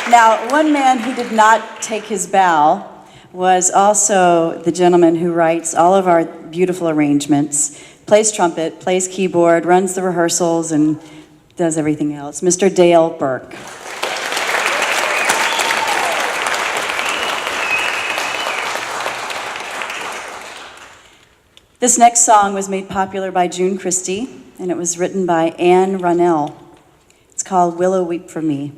Now, one man who did not take his bow was also the gentleman who writes all of our beautiful arrangements, plays trumpet, plays keyboard, runs the rehearsals, and does everything else, Mr. Dale Burke. This next song was made popular by June Christie, and it was written by Anne Runnell. It's called Willow Weep for Me.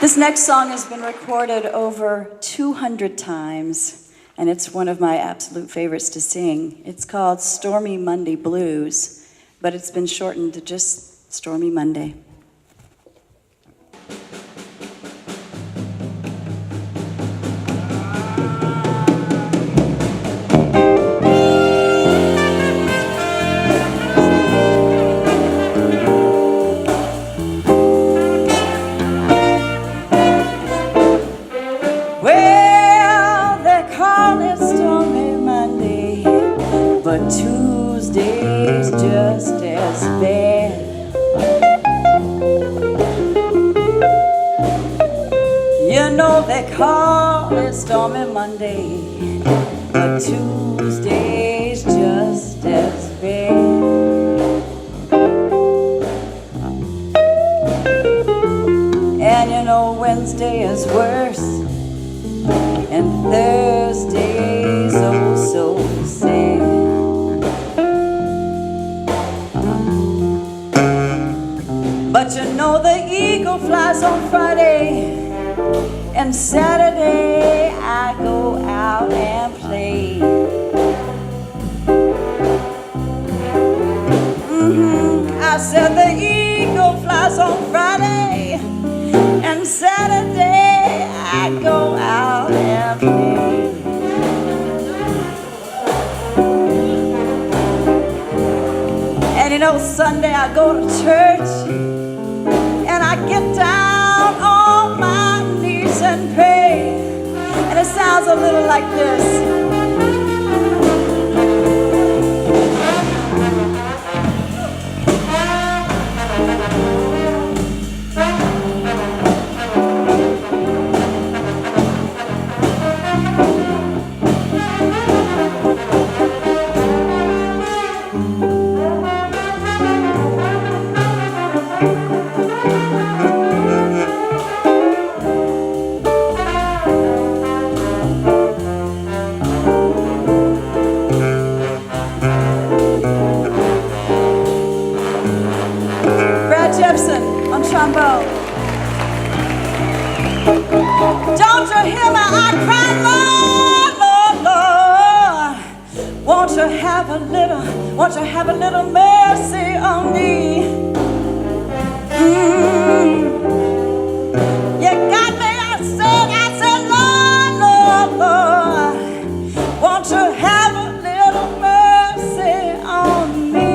This next song has been recorded over 200 times, and it's one of my absolute favorites to sing. It's called Stormy Monday Blues, but it's been shortened to just Stormy Monday. Tuesday's just as bad. You know they call it Stormy Monday, but Tuesday's just as bad. And you know Wednesday is worse, and Thursday's oh so sad. But you know the eagle flies on Friday, and Saturday I go out and play. I said the eagle flies on Friday, and Saturday I go out and play. And you know, Sunday I go to church, and I get down on my knees and pray. And it sounds a little like this. On trombone. Don't you hear me? I cry, Lord, Lord, Lord. Won't you have a little mercy on me? You got me, I said, Lord, Lord, Lord. Won't you have a little mercy on me?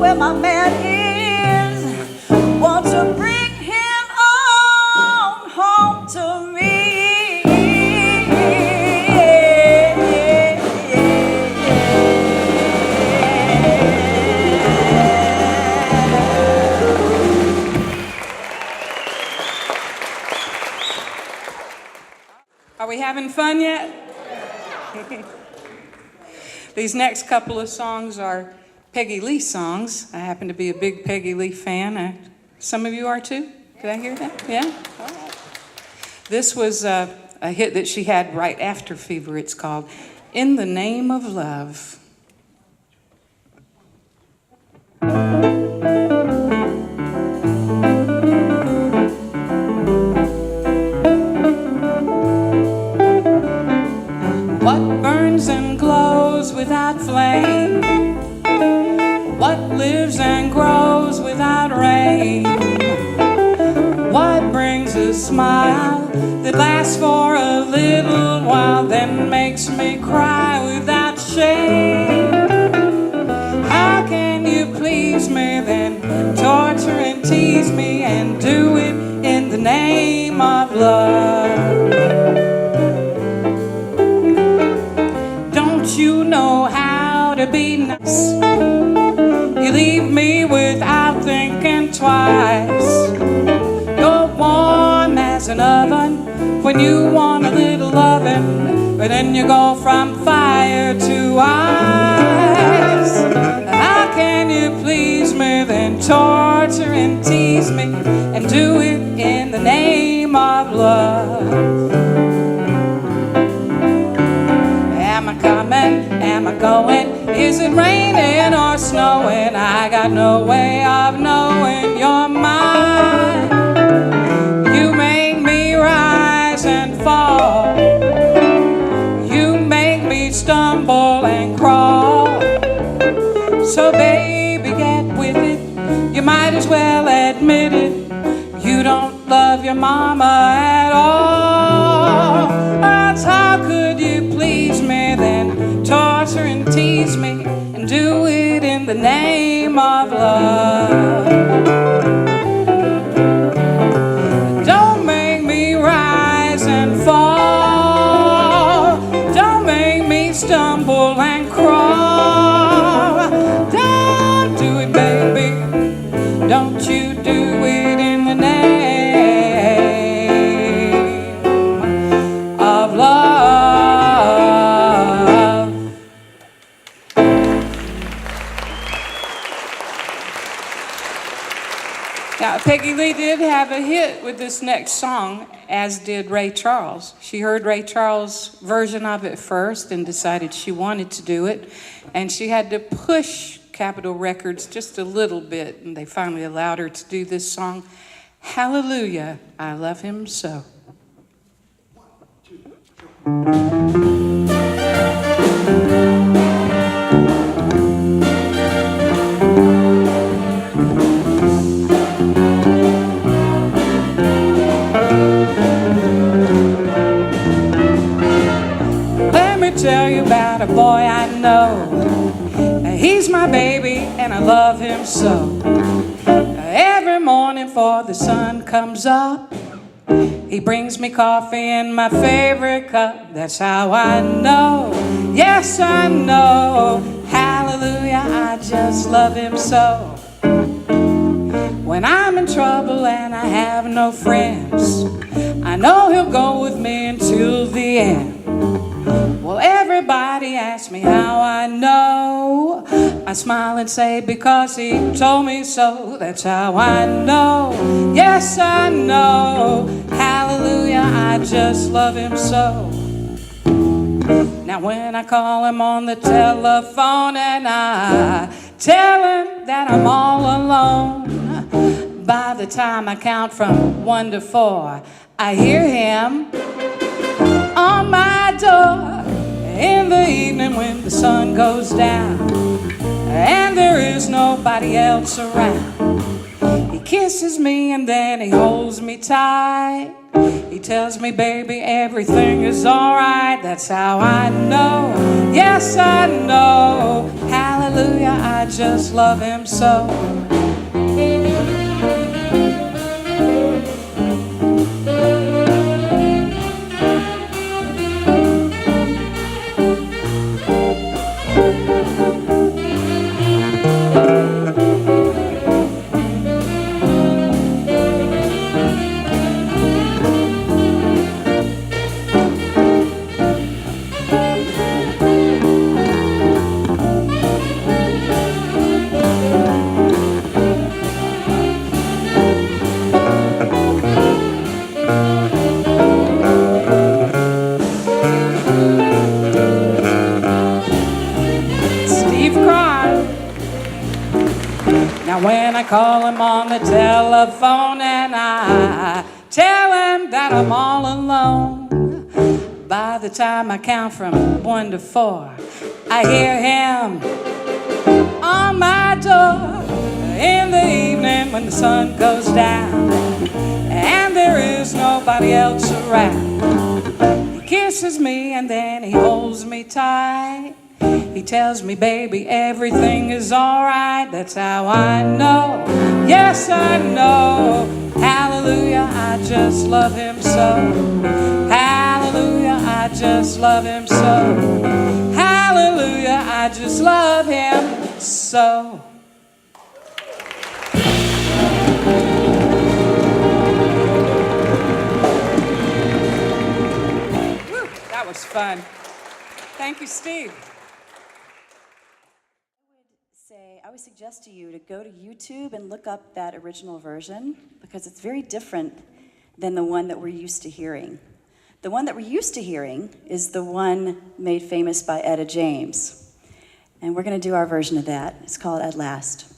Where my man is, won't you bring him on home to me? Are we having fun yet? These next couple of songs are Peggy Lee songs. I happen to be a big Peggy Lee fan. Some of you are too? Did I hear that? Yeah? All right. This was a hit that she had right after Fever. It's called In the Name of Love. What burns and glows without flame? What lives and grows without rain? What brings a smile that lasts for a little while, then makes me cry without shame? How can you please me, then torture and tease me, and do it in the name of love? Don't you know how to be nice? You leave me without thinking twice. You're warm as an oven when you want a little loving, but then you go from fire to ice. How can you please me, then torture and tease me, and do it in the name of love? Am I coming? Am I going? Is it raining or snowing? I got no way of knowing you're mine. You make me rise and fall. You make me stumble and crawl. So baby, get with it. You might as well admit it. You don't love your mama at all. Else how could you please me, then torture and tease me, and do it in the name of love? Don't make me rise and fall. Don't make me stumble and crawl. Don't do it, baby. Don't you do it in the name of love. Now, Peggy Lee did have a hit with this next song, as did Ray Charles. She heard Ray Charles' version of it first and decided she wanted to do it. And she had to push Capitol Records just a little bit, and they finally allowed her to do this song, Hallelujah, I Love Him So. Let me tell you about a boy I know. He's my baby and I love him so. Every morning before the sun comes up, he brings me coffee in my favorite cup. That's how I know, yes I know. Hallelujah, I just love him so. When I'm in trouble and I have no friends, I know he'll go with me until the end. Well, everybody asks me how I know. I smile and say, because he told me so. That's how I know, yes I know. Hallelujah, I just love him so. Now when I call him on the telephone and I tell him that I'm all alone, by the time I count from 1 to 4, I hear him on my door. In the evening when the sun goes down and there is nobody else around, he kisses me and then he holds me tight. He tells me, baby, everything is alright. That's how I know, yes I know. Hallelujah, I just love him so. When I call him on the telephone and I tell him that I'm all alone, by the time I count from 1 to 4, I hear him on my door. In the evening when the sun goes down and there is nobody else around, he kisses me and then he holds me tight. He tells me, baby, everything is alright. That's how I know, yes I know. Hallelujah, I just love him so. Hallelujah, I just love him so. Hallelujah, I just love him so. Woo, that was fun. Thank you, Steve. I would suggest to you to go to YouTube and look up that original version because it's very different than the one that we're used to hearing. The one that we're used to hearing is the one made famous by Etta James. And we're going to do our version of that. It's called At Last.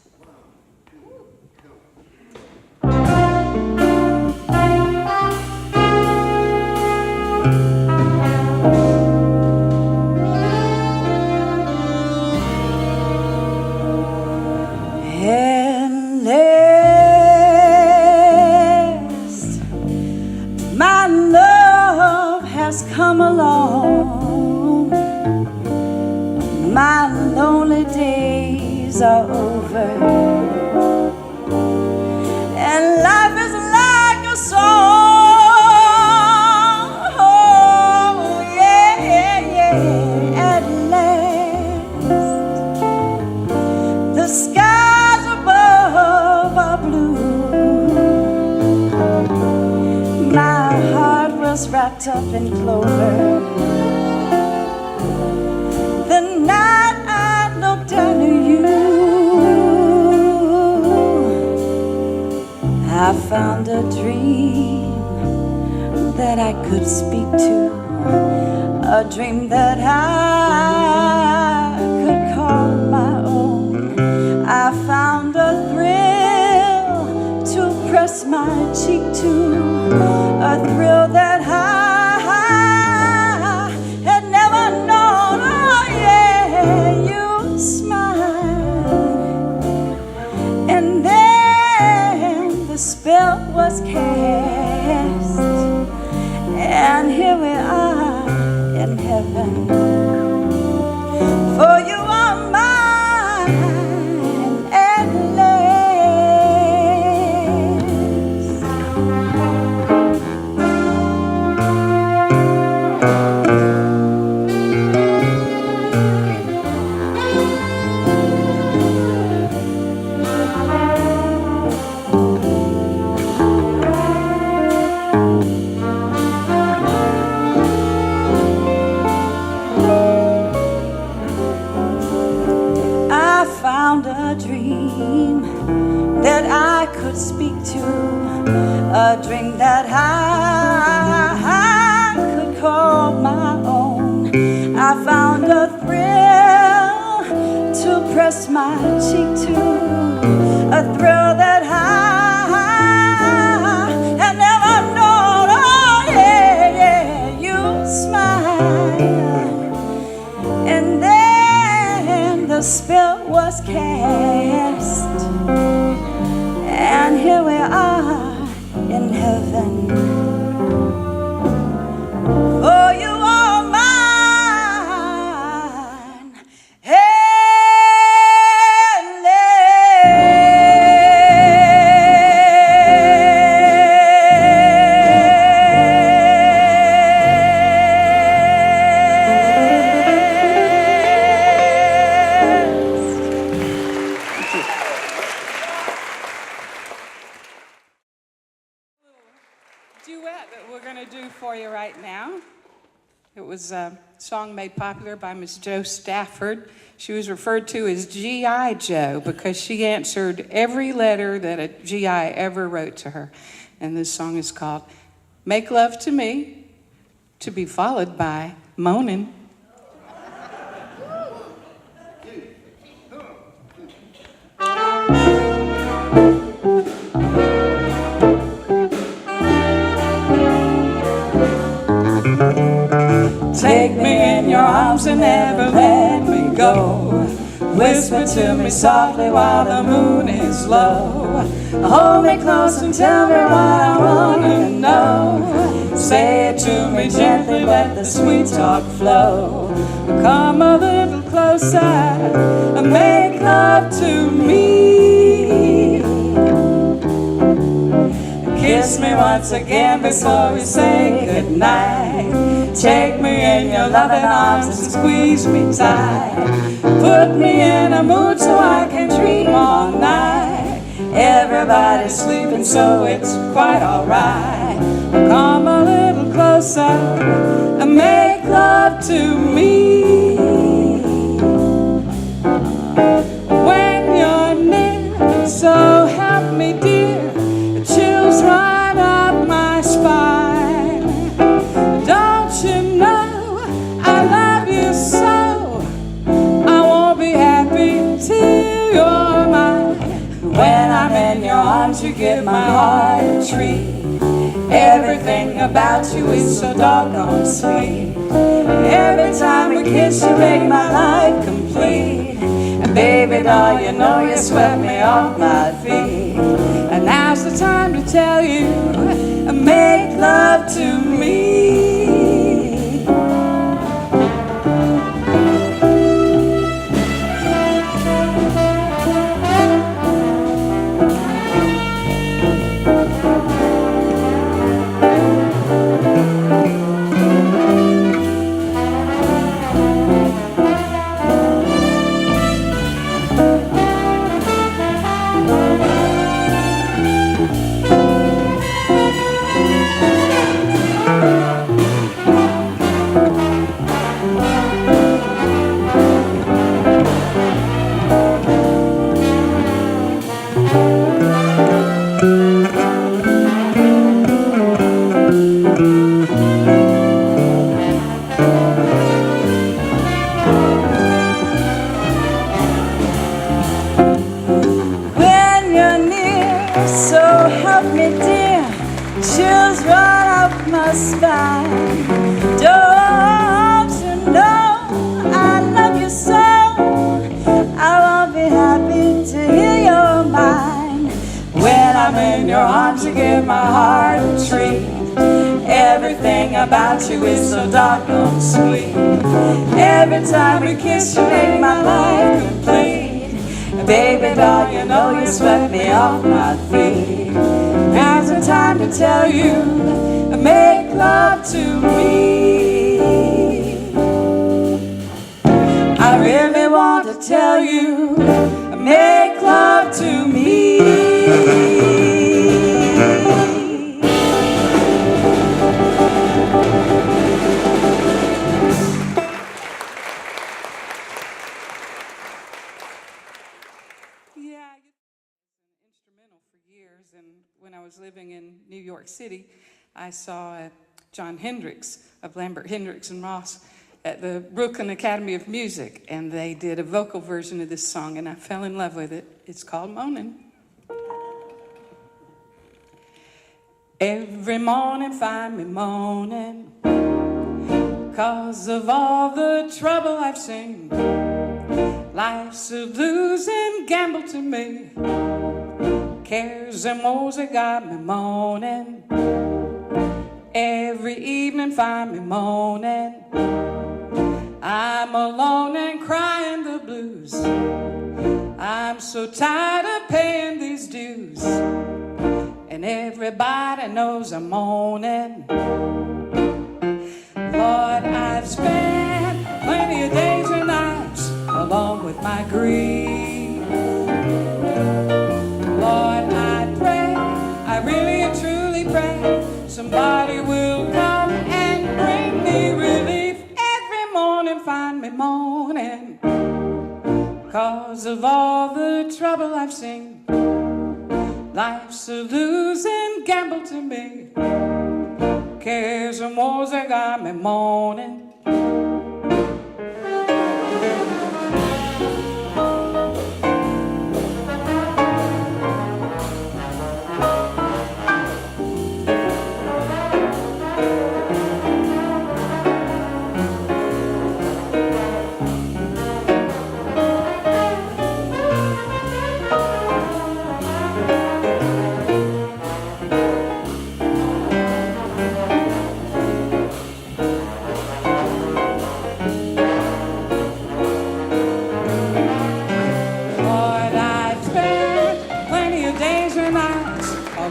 Come along, my lonely days are over, and life is like a song. Oh, yeah, yeah, yeah. At last, the skies above are blue. My heart was wrapped up in clover. The night I looked down to you, I found a dream that I could speak to, a dream that I could call my own. I found a thrill to press my cheek to, a thrill that I had never known. Oh yeah, you smiled, and then the spell was cast, and here we are in heaven, for you are mine at last. Found a dream that I could speak to, a dream that I could call my own. I found a thrill to press my cheek to, a thrill that I had never known. Oh yeah, yeah, you smile, and then the spell was cast, and here we are in heaven, for you are mine at Duet that we're going to do for you right now. It was a song made popular by Miss Jo Stafford. She was referred to as G.I. Joe because she answered every letter that a G.I. ever wrote to her. And this song is called Make Love to Me, to be followed by Moanin'. Take me in your arms and never let me go. Whisper to me softly while the moon is low. Hold me close and tell me what I want to know. Say it to me gently, let the sweet talk flow. Come a little closer and make love to me. Kiss me once again before we say goodnight. Take me in your loving arms and squeeze me tight. Put me in a mood so I can dream all night. Everybody's sleeping so it's quite alright. Come a little closer and make love to me. When you're near, so help me dear, the chills run up my spine. Don't you know I love you so? I won't be happy till you're mine. When I'm in your arms, you give my heart a treat. Everything about you is so doggone sweet. Every time we kiss, you make my life complete. And baby doll, you know you swept me off my feet. And now's the time to tell you, make love to me. just fine. Don't you know I love you so? I won't be happy to hear your mind when I'm in your arms. You give my heart a treat. Everything about you is so doggone sweet. Every time we kiss, you make my life complete. Baby doll, you know you swept me off my feet. Now's the time to tell you, make love to me. I really want to tell you, make love to me. When I was living in New York City, I saw John Hendricks of Lambert, Hendricks and Ross at the Brooklyn Academy of Music, and they did a vocal version of this song, and I fell in love with it. It's called Moanin'. Every morning find me moaning 'cause of all the trouble I've seen. Life's a losing gamble to me. Cares and woes that got me moaning. Every evening find me moaning. I'm alone and crying the blues. I'm so tired of paying these dues, and everybody knows I'm moaning. Lord, I've spent plenty of days and nights along with my grief. Lord, I pray, I really and truly pray, somebody will come and bring me relief. Every morning find me moaning 'cause of all the trouble I've seen. Life's a losing gamble to me. Cares and woes that got me moaning.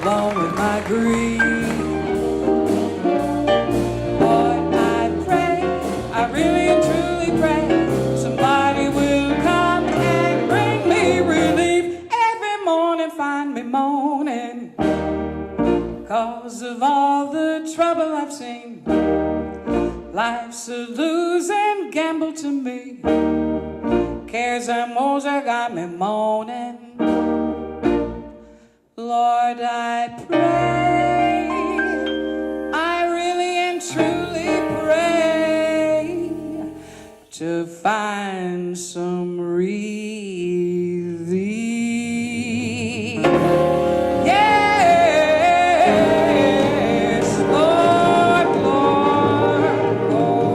Along with my grief. Lord, I pray, I really and truly pray, somebody will come and bring me relief. Every morning find me moaning 'cause of all the trouble I've seen. Life's a losing gamble to me. Cares and woes that got me moaning. Lord, I pray, I really and truly pray to find some relief. Yes, Lord, Lord, Lord.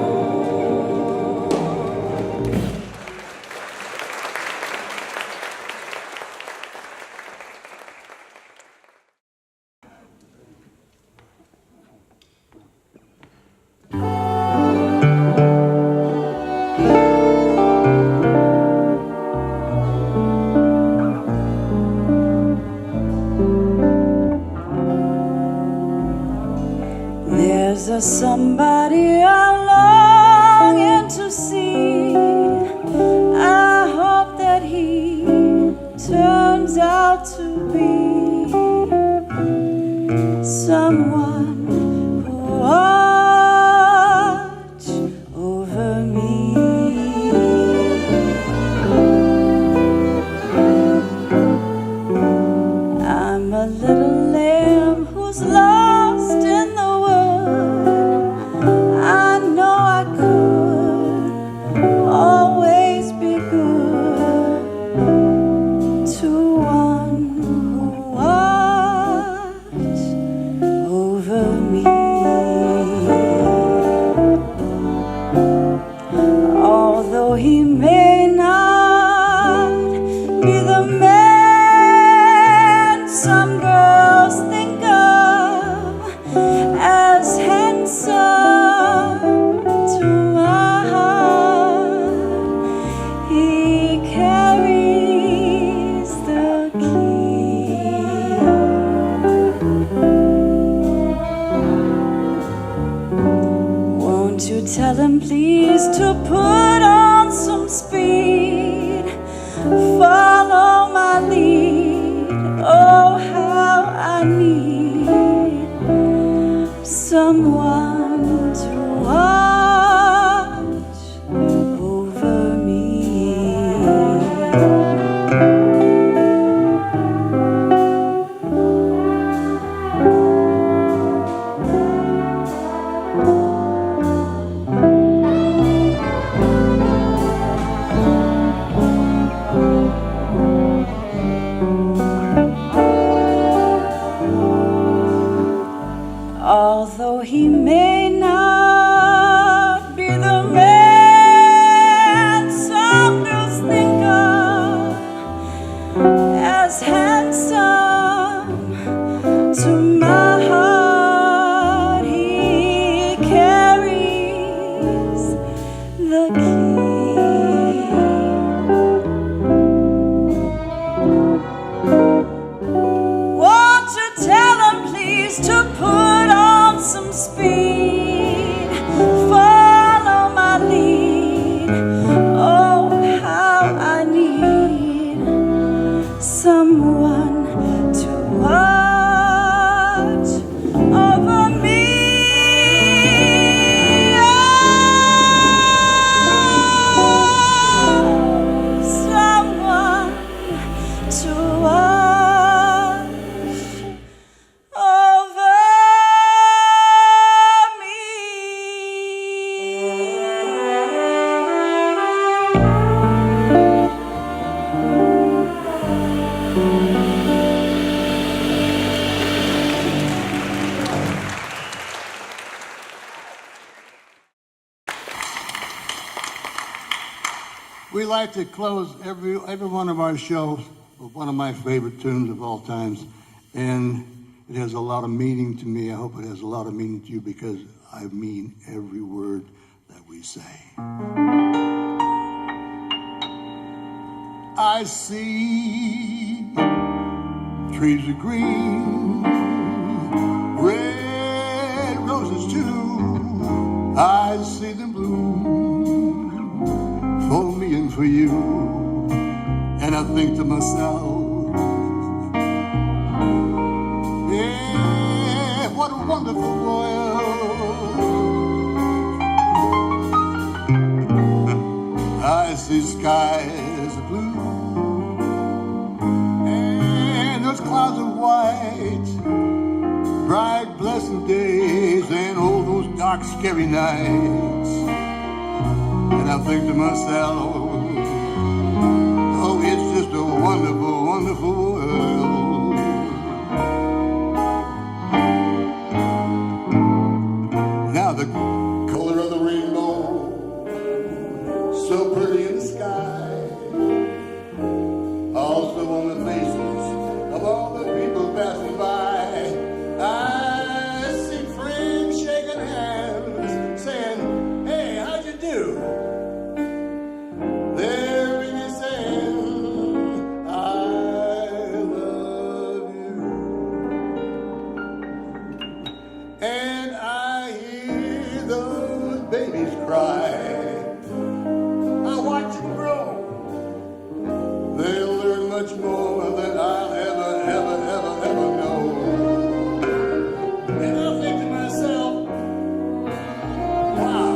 to tell him please to put on some speed, follow my lead. Oh, how I need someone to watch over me. Although he may not be the man some girls think of as handsome, to my heart he carries the key. Won't you tell him please to put on some speed, follow my lead. Oh, how I need someone to watch over me. Oh, someone to watch over me. We like to close every one of our shows with one of my favorite tunes of all times, and it has a lot of meaning to me. I hope it has a lot of meaning to you because I mean every word that we say. I see trees are green, red roses too. I see them bloom for me and for you. And I think to myself, yeah, what a wonderful world. I see skies of blue and those clouds of white, bright blessed days and all those dark scary nights. And I think to myself, oh, it's just a wonderful, wonderful world. Now the color of the rainbow, so pretty in the sky, also on the faces of all the people passing by. I see friends shaking hands, saying, hey, how'd you do? They're really saying, I love you. And I hear those babies cry. I watch them grow. They'll learn much more than I'll ever, ever, ever, ever know. And I think to myself, wow,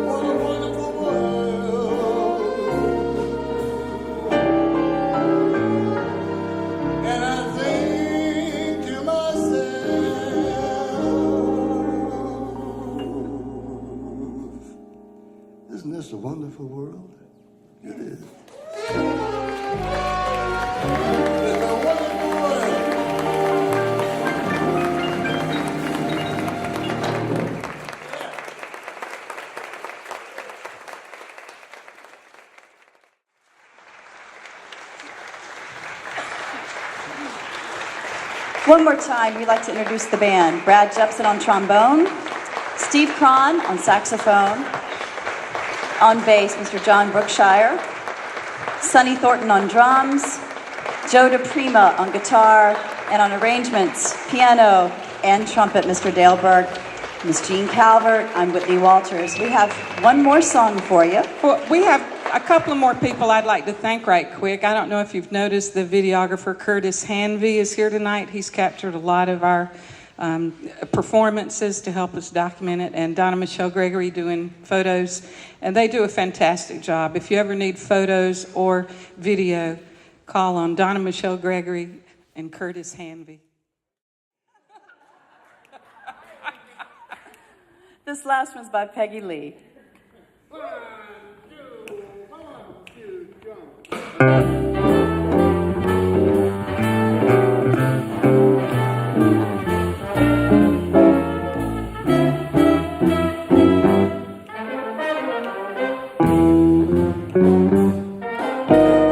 what a wonderful world. And I think to myself, isn't this a wonderful world? It is. It's a wonderful world. One more time, we'd like to introduce the band. Brad Jepson on trombone, Steve Cron on saxophone, on bass, Mr. John Brookshire, Sonny Thornton on drums, Joe DePrima on guitar, and on arrangements, piano and trumpet, Mr. Dale Berg. Miss Jean Calvert, I'm Whitney Walters. We have one more song for you. Well, we have a couple of more people I'd like to thank right quick. I don't know if you've noticed the videographer Curtis Hanvey is here tonight. He's captured a lot of our performances to help us document it, and Donna Michelle Gregory doing photos, and they do a fantastic job. If you ever need photos or video, call on Donna Michelle Gregory and Curtis Hanvey. This last one's by Peggy Lee.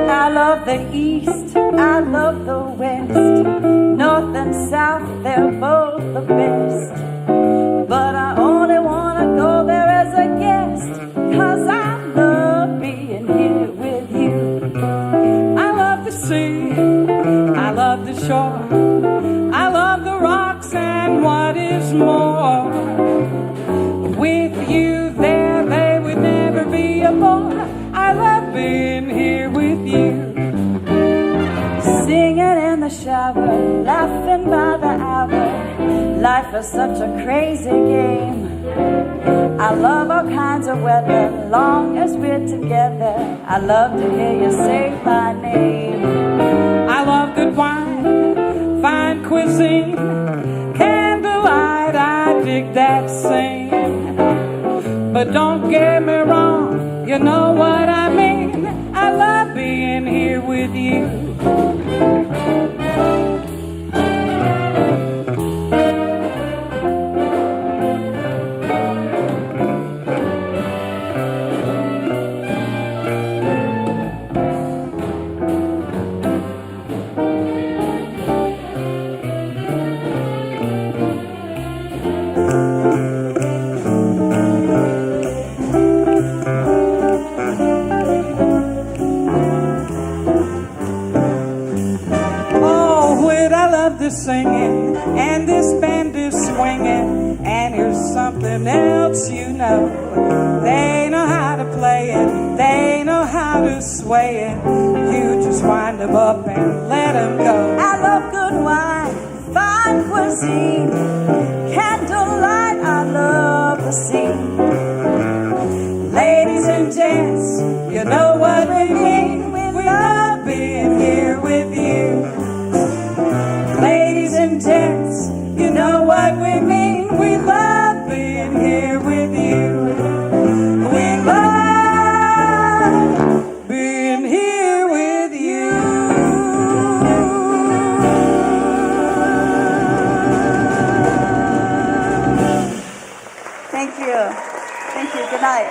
I love the East, I love the West, North and South, they're both the best. But I only want to go there as a guest, 'cause I love being here with you. I love the sea, I love the shore, I love the rocks and what is more. With you there, they would never be a bore. I love being here with you. Singing in the shower, laughing by the hour. Life is such a crazy game. I love all kinds of weather, long as we're together. I love to hear you say my name. I love good wine, fine cuisine, candlelight, I dig that scene. But don't get me wrong, you know what I mean. I love being here with you. Singing and this band is swinging, and here's something else you know. They know how to play it, they know how to sway it. You just wind them up and let them go. I love good wine, fine cuisine, candlelight, I love the sea. Ladies and gents, you know what we mean. We love being here with you. Ladies and gents, you know what we mean. We love being here with you. We love being here with you. Thank you. Thank you. Good night.